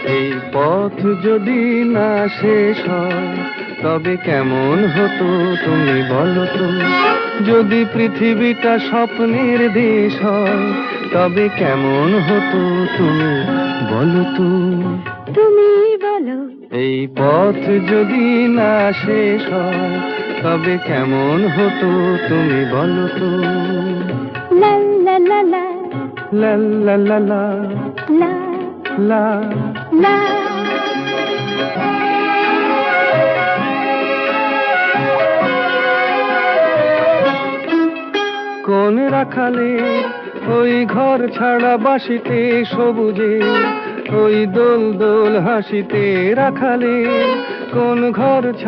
এই পথ যদি না শেষ হয় তবে কেমন হতো তুমি বলো তো? যদি পৃথিবীটা স্বপ্নের দেশ হয় তবে কেমন হতো তুমি বলো তো? তুমি বলো। এই পথ যদি না শেষ হয় তবে কেমন হতো তুমি বলো তো? লা লা লা লা লা লা লা লা লা লা। লা। কোন রাখালে ওই ঘর ছাড়া বাসিতে সবুজে ওই দোল দোল হাসিতে রাখালে কোন ঘর ছাড়া